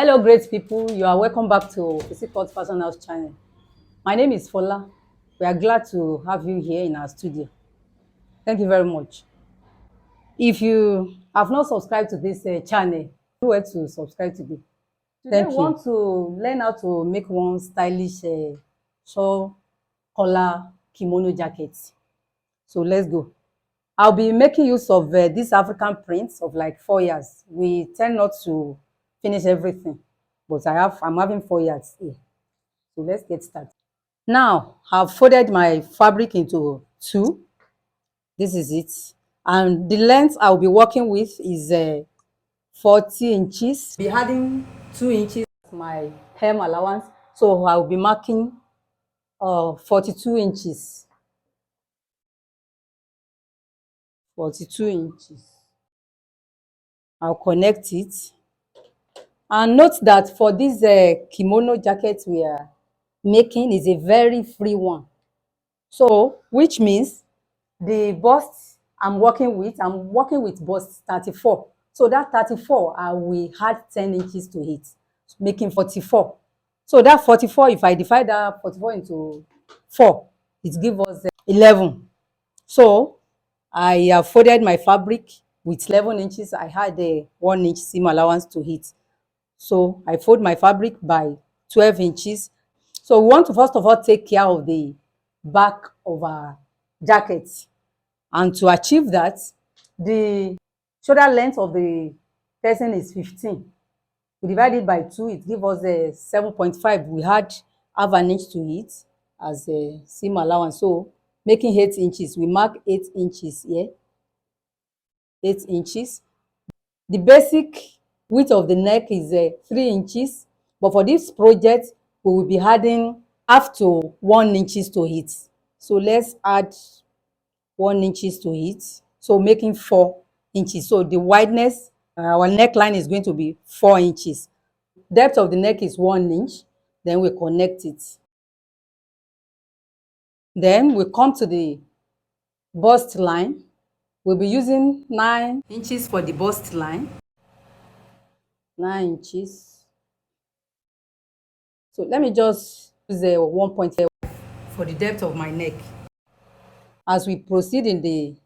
Hello, great people. You are welcome back to Physique Fashion House channel. My name is Fola. We are glad to have you here in our studio. Thank you very much. If you have not subscribed to this channel, do well to subscribe today. Today we want to learn how to make one stylish shawl collar kimono jacket. So let's go. I'll be making use of these African prints of like 4 years. We tend not to finish everything, but I'm having 4 years here. So let's get started. Now I've folded my fabric into two. This is it. And the length I'll be working with is 40 inches. Be adding 2 inches to my hem allowance. So I'll be marking 42 inches. 42 inches. I'll connect it. And note that for this kimono jacket we are making is a very free one. So, which means the bust I'm working with bust 34. So that 34, I will add 10 inches to it, making 44. So that 44, if I divide that 44 into 4, it gives us 11. So I have folded my fabric with 11 inches. I had a 1 inch seam allowance to it. So I fold my fabric by 12 inches. So we want to first of all take care of the back of our jacket. And to achieve that, the shoulder length of the person is 15. We divide it by 2, it gives us a 7.5. We had half an inch to it as a seam allowance. So making 8 inches, we mark 8 inches here. 8 inches. The basic width of the neck is 3 inches, but for this project, we will be adding half to 1 inches to it. So let's add 1 inches to it, so making 4 inches. So the wideness, our neckline is going to be 4 inches. Depth of the neck is 1 inch. Then we connect it. Then we come to the bust line. We'll be using 9 inches for the bust line. 9 inches. So let me just use a 1.5 for the depth of my neck. As we proceed in the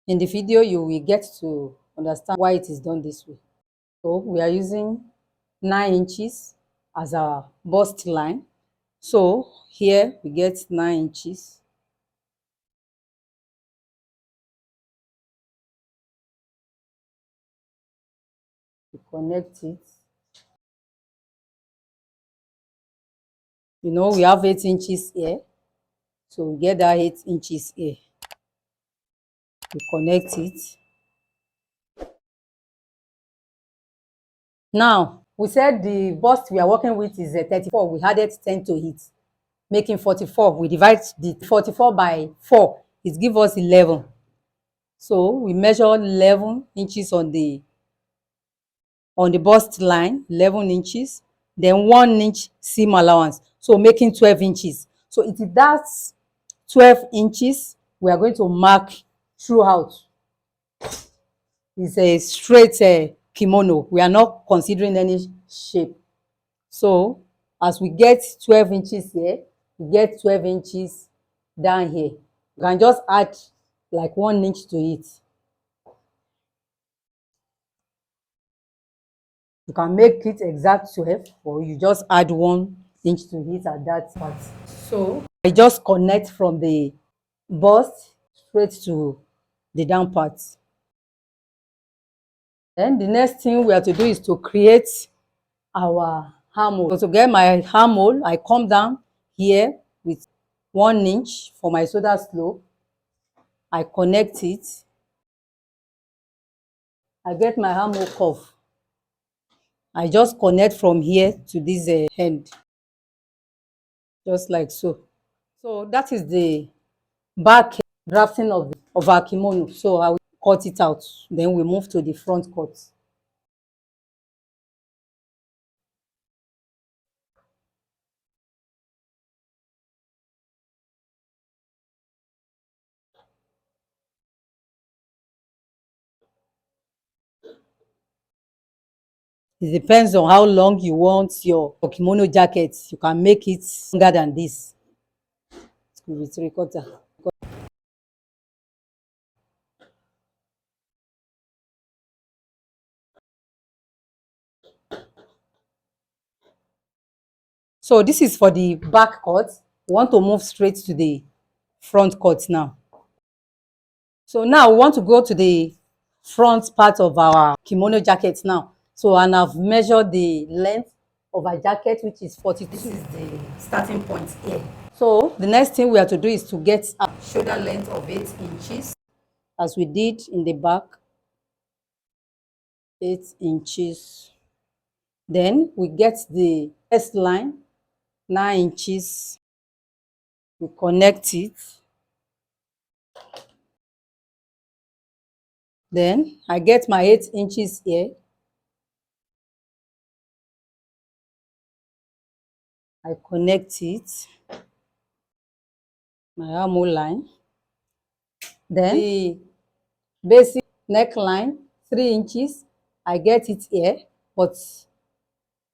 video, you will get to understand why it is done this way. So we are using 9 inches as our bust line. So here we get 9 inches. We connect it. We have 8 inches here. So we get that 8 inches here. We connect it. Now, we said the bust we are working with is 34. We added 10 to it, making 44. We divide the 44 by 4. It gives us 11. So we measure 11 inches on the bust line, 11 inches, then 1 inch seam allowance, so making 12 inches. So it is that 12 inches we are going to mark throughout. It's a straight kimono. We are not considering any shape. So as we get 12 inches here, we get 12 inches down here. You can just add like 1 inch to it. You can make it exact 12, or you just add 1 inch to it at that part. So I just connect from the bust straight to the down part. Then the next thing we have to do is to create our armhole. So to get my armhole, I come down here with 1 inch for my shoulder slope. I connect it. I get my armhole curve. I just connect from here to this end, just like so. So that is the back drafting of our kimono. So I will cut it out. Then we move to the front cut. It depends on how long you want your kimono jacket. You can make it longer than this. With 3/4. So this is for the back cut. We want to move straight to the front cut now. So now we want to go to the front part of our kimono jacket now. So, and I've measured the length of our jacket, which is 42. This is the starting point here. So the next thing we have to do is to get a shoulder length of 8 inches, as we did in the back. 8 inches. Then we get the S line, 9 inches. We connect it. Then I get my 8 inches here. I connect it, my armhole line. Then the basic neckline, 3 inches. I get it here, but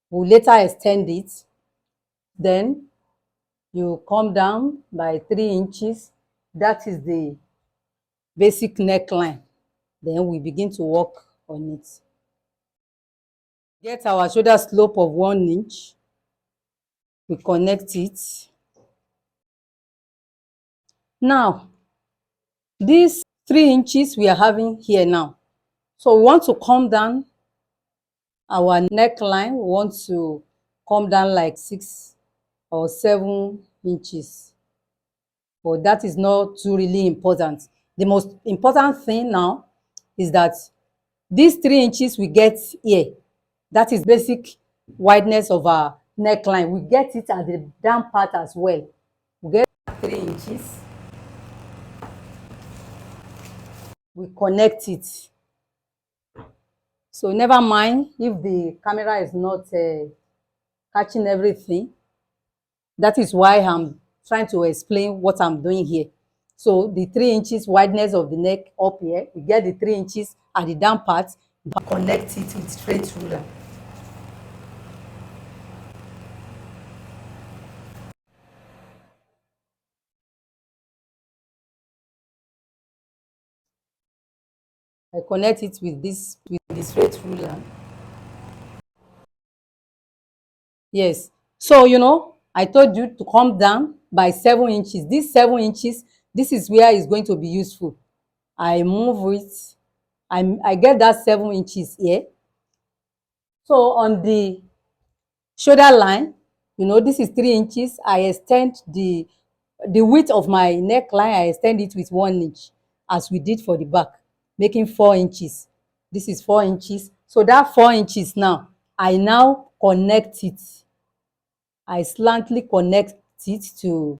we'll later extend it. Then you come down by 3 inches. That is the basic neckline. Then we begin to work on it. Get our shoulder slope of 1 inch. We connect it. Now, these 3 inches we are having here now. So we want to come down our neckline. We want to come down like 6 or 7 inches. But that is not too really important. The most important thing now is that these 3 inches we get here, that is basic wideness of our neckline. We get it at the down part as well. We get 3 inches. We connect it. So never mind if the camera is not catching everything. That is why I'm trying to explain what I'm doing here. So the 3 inches wideness of the neck up here, we get the 3 inches at the down part, connect it with straight ruler. I connect it with this, with the straight ruler. Yes. So, you know, I told you to come down by 7 inches. This 7 inches, this is where it's going to be useful. I move it. I get that 7 inches here. So on the shoulder line, you know, this is 3 inches. I extend the width of my neckline. I extend it with 1 inch, as we did for the back, making 4 inches. This is 4 inches. So that 4 inches now, I now connect it. I slantly connect it to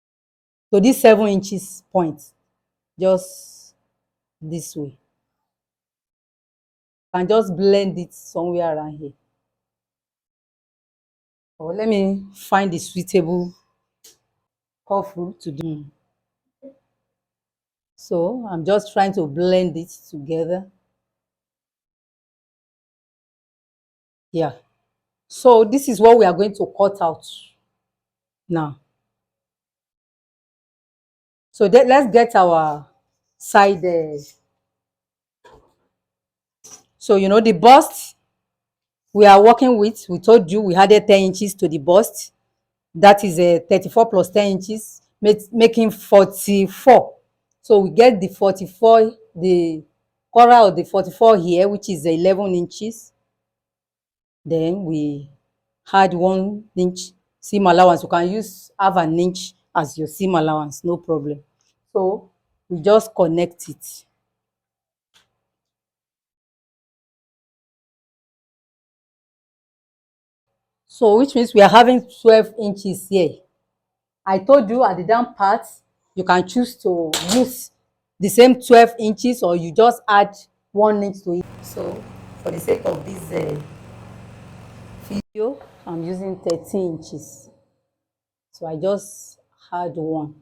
this 7 inches point, just this way. I can just blend it somewhere around here. Or let me find the suitable cuff to do. So I'm just trying to blend it together. Yeah. So this is what we are going to cut out now. So let's get our side. So, you know, the bust we are working with, we told you we added 10 inches to the bust. That is a 34 plus 10 inches, making 44. So we get the 44, the corner of the 44 here, which is 11 inches. Then we add 1 inch seam allowance. You can use half an inch as your seam allowance, no problem. So we just connect it. So which means we are having 12 inches here. I told you at the down part, you can choose to use the same 12 inches or you just add 1 inch to it. So for the sake of this video, I'm using 13 inches. So I just add 1.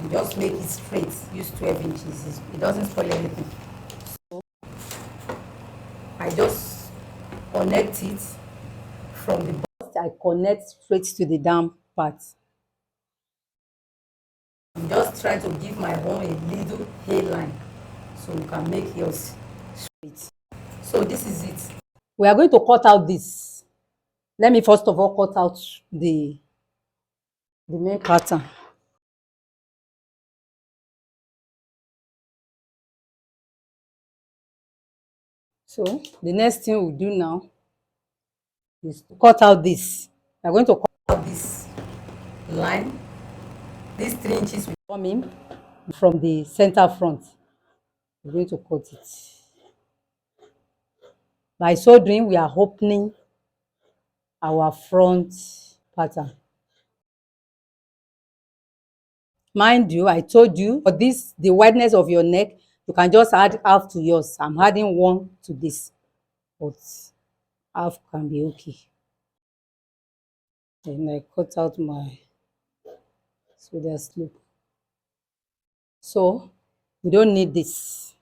You just make it straight, use 12 inches. It doesn't spoil anything. connect it from the bust. I connect straight to the down part. I'm just trying to give my own a little hairline so you can make yours straight. So this is it. We are going to cut out this. Let me first of all cut out the main pattern. So the next thing we'll do now is to cut out this. We are going to cut out this line. These 3 inches will come in from the center front. We're going to cut it. By so doing, we are opening our front pattern. Mind you, I told you for this, the wideness of your neck, you can just add half to yours. I'm adding 1 to this, but half can be okay. Then I cut out my shoulder slope. So we don't need this.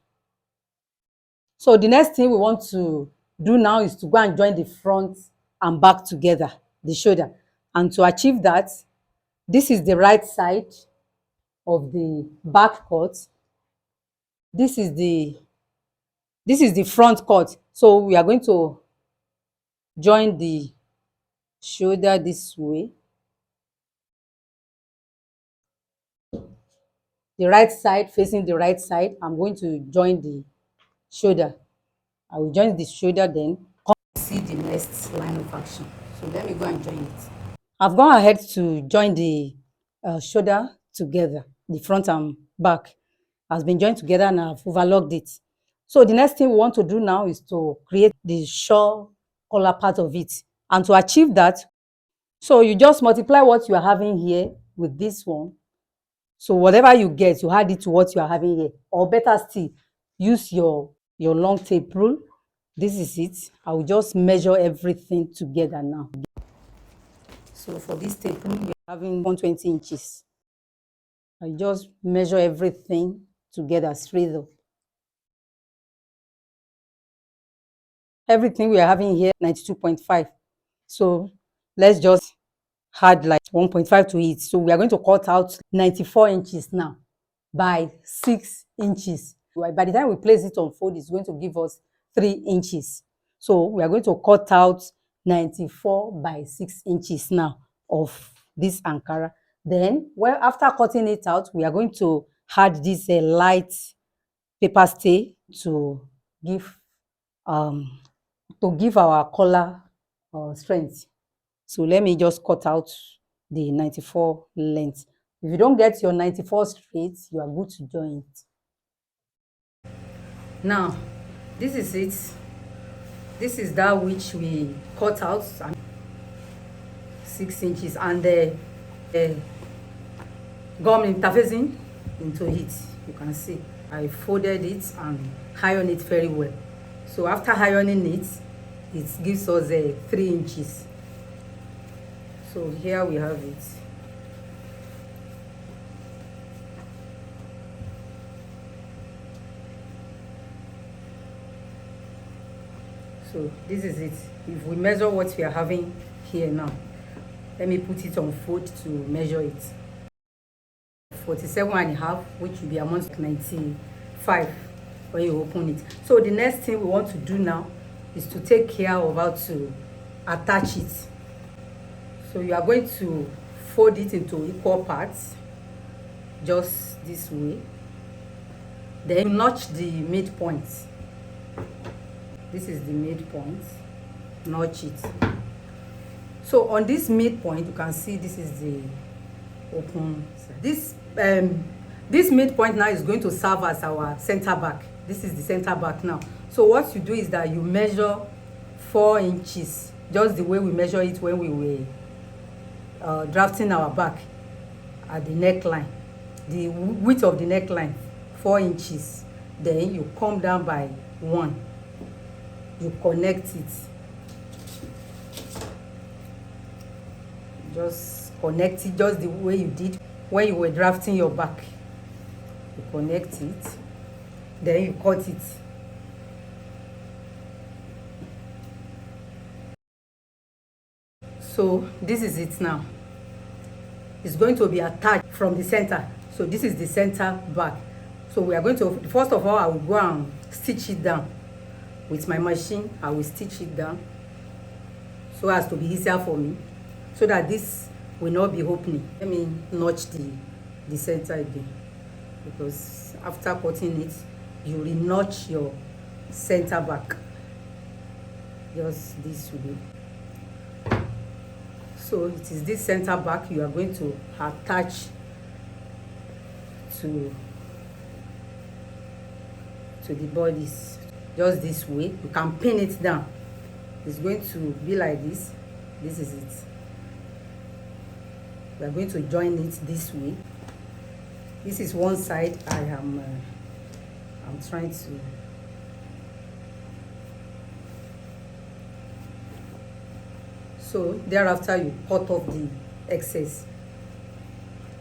So the next thing we want to do now is to go and join the front and back together, the shoulder. And to achieve that, this is the right side of the back cut. This is the front cut. So we are going to join the shoulder this way. The right side facing the right side. I'm going to join the shoulder. I will join the shoulder, then come see the next line of action. So let me go and join it. I've gone ahead to join the shoulder together. The front and back has been joined together and I've overlocked it. So the next thing we want to do now is to create the shawl collar part of it. And to achieve that, so you just multiply what you are having here with this one. So whatever you get, you add it to what you are having here. Or better still, use your long tape rule. This is it. I will just measure everything together now. So for this tape rule, we are having 120 inches. I just measure everything together straight up. Everything we are having here, 92.5. So let's just add like 1.5 to it. So we are going to cut out 94 inches now by 6 inches. By the time we place it on fold, it's going to give us 3 inches. So we are going to cut out 94 by 6 inches now of this Ankara. Then, well, after cutting it out, we are going to add this light paper stay to give our collar strength. So let me just cut out the 94 length. If you don't get your 94 straight, you are good to join it. Now, this is it. This is that which we cut out 6 inches, and the gum interfacing into it. You can see I folded it and ironed it very well. So after ironing it, it gives us 3 inches. So here we have it. So this is it. If we measure what we are having here now, let me put it on fold to measure it. 47.5, which will be amount to 95 when you open it. So the next thing we want to do now is to take care of how to attach it. So you are going to fold it into equal parts, just this way. Then notch the midpoint. This is the midpoint. Notch it. So on this midpoint, you can see this is the open side. This midpoint now is going to serve as our center back. This is the center back now. So what you do is that you measure 4 inches, just the way we measure it when we were drafting our back at the neckline. The width of the neckline, 4 inches. Then you come down by 1. You connect it. Just connect it just the way you did when you were drafting your back. You connect it, then you cut it. So this is it now. It's going to be attached from the center. So this is the center back. So we are going to, first of all, I will go and stitch it down with my machine. I will stitch it down so as to be easier for me, so that this will not be opening. Let me notch the center again, because after cutting it, you will notch your center back just this way. So it is this center back you are going to attach to the bodies, just this way. You can pin it down. It's going to be like this. This is it. We are going to join it this way. This is one side. I'm trying to so thereafter you cut off the excess.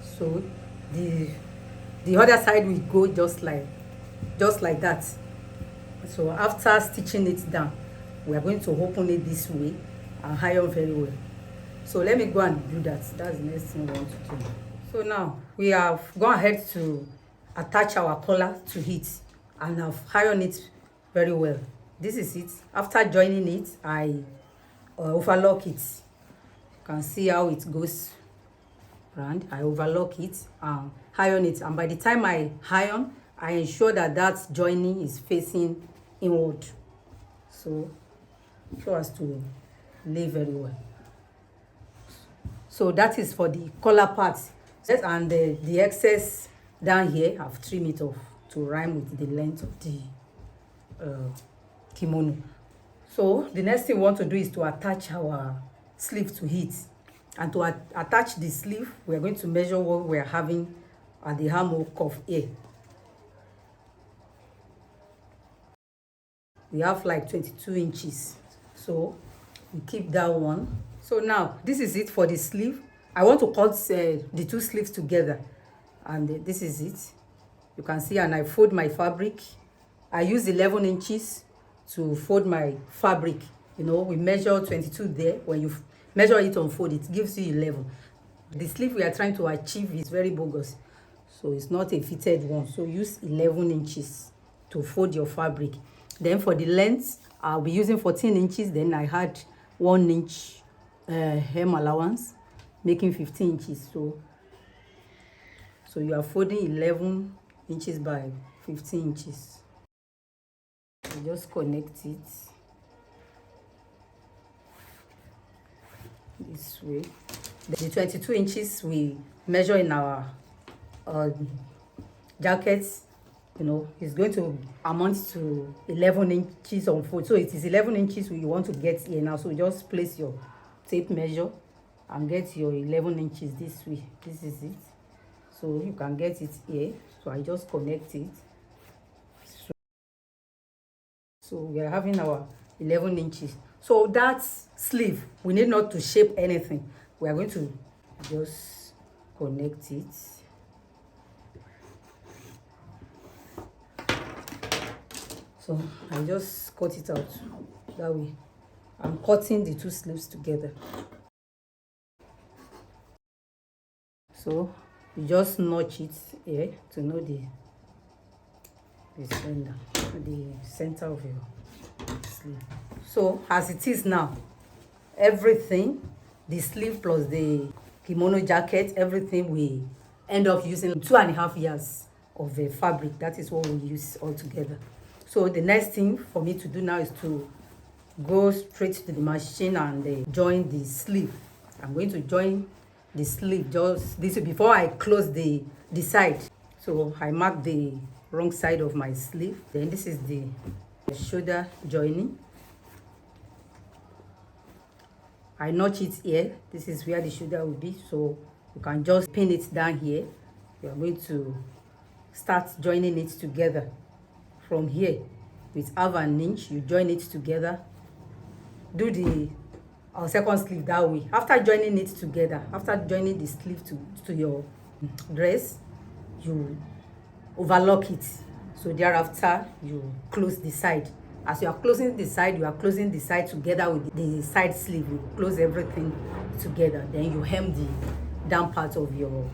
So the other side will go just like that. So after stitching it down, we are going to open it this way and iron very well. So let me go and do that. That's the next thing we want to do. So now we have gone ahead to attach our collar to it and have ironed it very well. This is it. After joining it, I overlock it. You can see how it goes around. I overlock it and iron it, and by the time I iron, I ensure that joining is facing inward, so as to lay very well. So that is for the collar part, and the excess down here I've trimmed it off to rhyme with the length of the kimono. So the next thing we want to do is to attach our sleeve to it. And to attach the sleeve, we are going to measure what we are having at the armhole cuff here. We have like 22 inches. So we keep that one. So now this is it for the sleeve. I want to cut the two sleeves together. And this is it. You can see, and I fold my fabric. I use 11 inches to fold my fabric. You know, we measure 22 there. When you measure it on fold, it gives you 11. The sleeve we are trying to achieve is very bogus, so it's not a fitted one. So use 11 inches to fold your fabric. Then for the length, I'll be using 14 inches. Then I had 1 inch hem allowance, making 15 inches. So you are folding 11 inches by 15 inches. You just connect it this way. The 22 inches we measure in our jackets, you know, is going to amount to 11 inches on fold. So it is 11 inches we want to get here now. So just place your tape measure and get your 11 inches this way. This is it. So you can get it here. So I just connect it. So we are having our 11 inches. So that sleeve, we need not to shape anything. We are going to just connect it. So I just cut it out that way. I'm cutting the two sleeves together. So you just notch it here to know the center of your sleeve. So as it is now, everything, the sleeve plus the kimono jacket, everything we end up using 2.5 years of the fabric. That is what we use all together. So the next thing for me to do now is to go straight to the machine and join the sleeve. I'm going to join the sleeve just this before I close the side. So I mark the wrong side of my sleeve. Then this is the shoulder joining. I notch it here. This is where the shoulder will be. So you can just pin it down here. You are going to start joining it together from here with 1/2 inch. You join it together. Do the second sleeve that way. After joining it together, after joining the sleeve to your dress, you overlock it. So thereafter you close the side As you are closing the side, you are closing the side together with the side sleeve. You close everything together. Then you hem the down part of your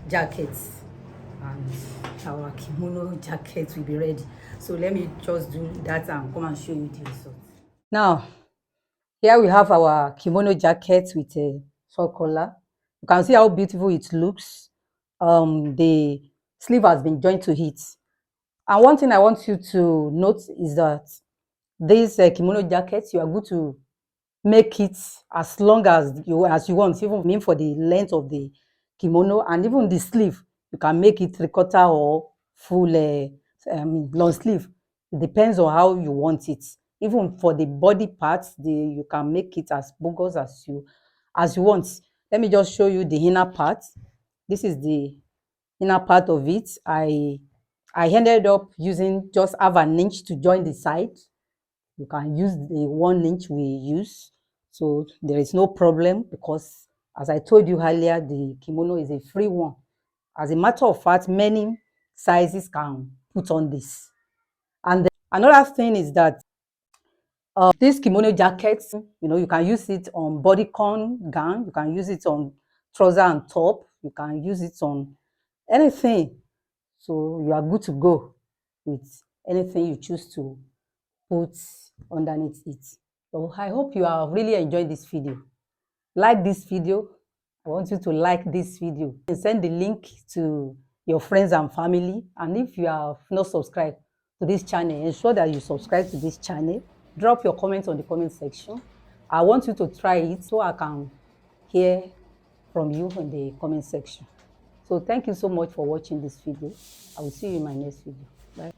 jacket, and our kimono jacket will be ready. So let me just do that and come and show you the result. Now, here we have our kimono jacket with a shawl collar. You can see how beautiful it looks. The sleeve has been joined to it. And one thing I want you to note is that this kimono jacket, you are good to make it as long as you want, even mean for the length of the kimono, and even the sleeve. You can make it 3/4 or full long sleeve. It depends on how you want it. Even for the body parts, you can make it as bogus as you want. Let me just show you the inner part. This is the inner part of it. I ended up using just half an inch to join the side. You can use the 1 inch we use, so there is no problem, because as I told you earlier, the kimono is a free one. As a matter of fact, many sizes can put on this. And then another thing is that this kimono jacket, you can use it on bodycon gown, you can use it on trouser and top, you can use it on anything. So you are good to go with anything you choose to put underneath it. So I hope you are really enjoying this video. Like this video. I want you to like this video and send the link to your friends and family. And if you have not subscribed to this channel, ensure that you subscribe to this channel. Drop your comments on the comment section. I want you to try it so I can hear from you in the comment section. So thank you so much for watching this video. I will see you in my next video. Bye.